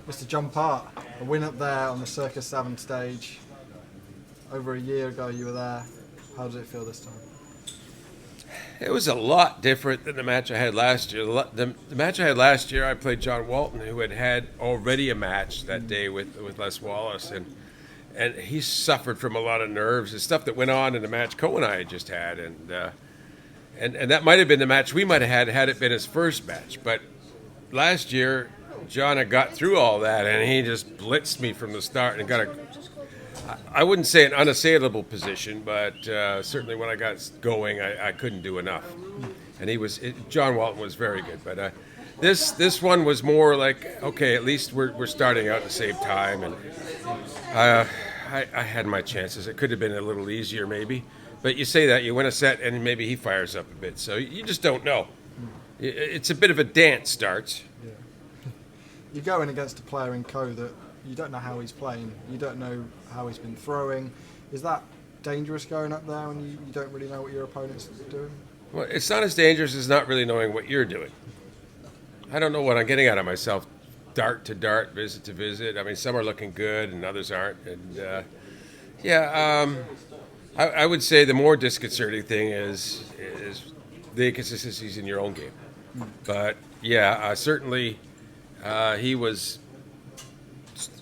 Mr. John Part, a win up there on the Circus 7 stage. Over a year ago you were there. How does it feel this time? It was a lot different than the match I had last year. The match I had last year, I played John Walton, who had already a match that day with Les Wallace, and he suffered from a lot of nerves and stuff that went on in the match Co and I had just had, and that might have been the match we might have had it been his first match. But last year, John had got through all that, and he just blitzed me from the start and got I wouldn't say an unassailable position, but certainly when I got going, I couldn't do enough. And John Walton was very good, but this one was more like, okay, at least we're starting out at the same time, and I had my chances. It could have been a little easier maybe, but you say that, you win a set, and maybe he fires up a bit, so you just don't know. It's a bit of a dance starts. Yeah. You're going against a player in Co that you don't know how he's playing, you don't know how he's been throwing. Is that dangerous going up there when you don't really know what your opponent's doing? Well, it's not as dangerous as not really knowing what you're doing. I don't know what I'm getting out of myself, dart to dart, visit to visit. I mean, some are looking good and others aren't. And I would say the more disconcerting thing is the inconsistencies in your own game. But certainly he was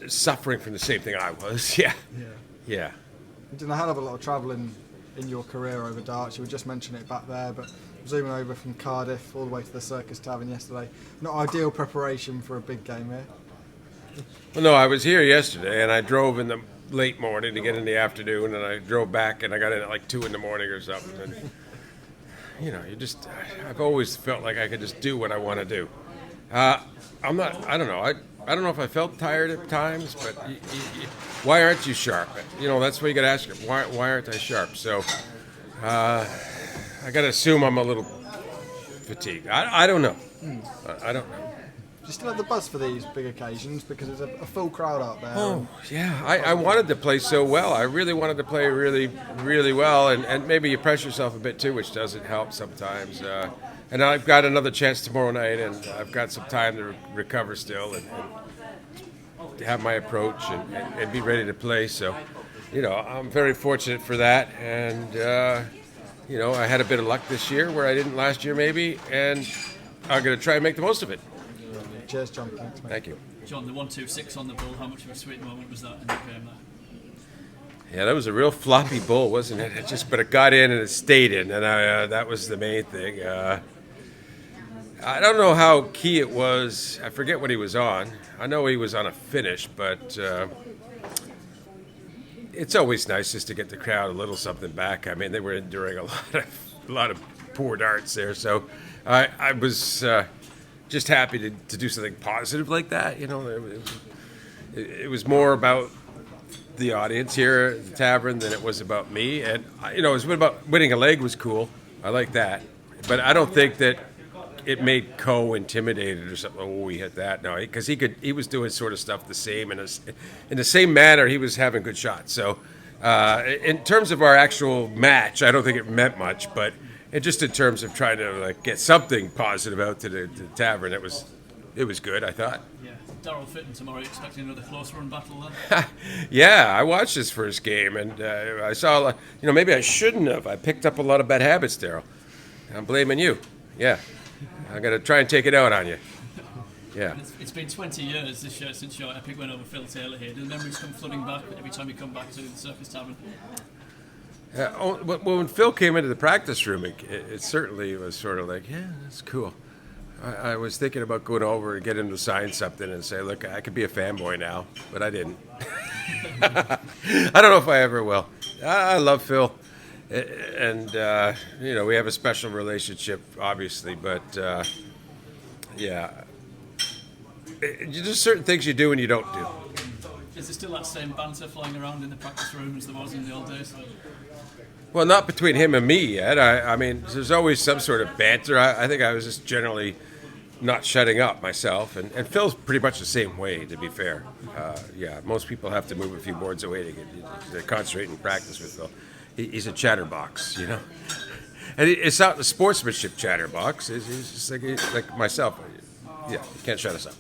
suffering from the same thing I was. Yeah. You've done a hell of a lot of travelling in your career over darts. You were just mentioning it back there, but zooming over from Cardiff all the way to the Circus Tavern yesterday. Not ideal preparation for a big game here. Well, no, I was here yesterday, and I drove in the late morning to get in the afternoon, and I drove back, and I got in at like 2 in the morning or something. And I've always felt like I could just do what I want to do. I don't know. I don't know if I felt tired at times, but why aren't you sharp? That's what you got to ask. Why aren't I sharp? So I got to assume I'm a little fatigued. I don't know. I don't know. Do you still have the buzz for these big occasions because there's a full crowd out there? Oh, yeah. I wanted to play so well. I really wanted to play really, really well, and maybe you pressure yourself a bit too, which doesn't help sometimes. And I've got another chance tomorrow night, and I've got some time to recover still and have my approach and be ready to play. So, I'm very fortunate for that. And, I had a bit of luck this year where I didn't last year maybe, and I'm going to try and make the most of it. Cheers, John. Thanks, mate. Thank you. John, the 1-2-6 on the bull, how much of a sweet moment was that in the game there? Yeah, that was a real floppy bull, wasn't it? But it got in and it stayed in, and that was the main thing. I don't know how key it was. I forget what he was on. I know he was on a finish, but it's always nice just to get the crowd a little something back. I mean, they were enduring a lot of poor darts there, so I was just happy to do something positive like that. It was more about the audience here at the tavern than it was about me, and it was about winning a leg was cool. I like that, but I don't think that it made Co intimidated or something. Oh, we hit that. No, because he was doing sort of stuff the same in the same manner. He was having good shots. So, in terms of our actual match, I don't think it meant much. But just in terms of trying to get something positive out to the tavern, it was good. I thought. Yeah, Darryl Fitton tomorrow. Expecting another close run battle then. Yeah, I watched his first game and I saw. Maybe I shouldn't have. I picked up a lot of bad habits, Darryl. I'm blaming you. Yeah. I'm going to try and take it out on you. Yeah. It's been 20 years this year since your epic win over Phil Taylor here. Do the memories come flooding back every time you come back to the Circus Tavern? When Phil came into the practice room, it certainly was sort of like, yeah, that's cool. I was thinking about going over and get him to sign something and say, look, I could be a fanboy now, but I didn't. I don't know if I ever will. I love Phil. And, we have a special relationship, obviously, but, there's certain things you do and you don't do. Is there still that same banter flying around in the practice room as there was in the old days? Well, not between him and me yet. I mean, there's always some sort of banter. I think I was just generally not shutting up myself, and Phil's pretty much the same way, to be fair. Most people have to move a few boards away to concentrate and practice with Phil. He's a chatterbox, and it's not the sportsmanship chatterbox. He's just like myself. Yeah, you can't shut us up.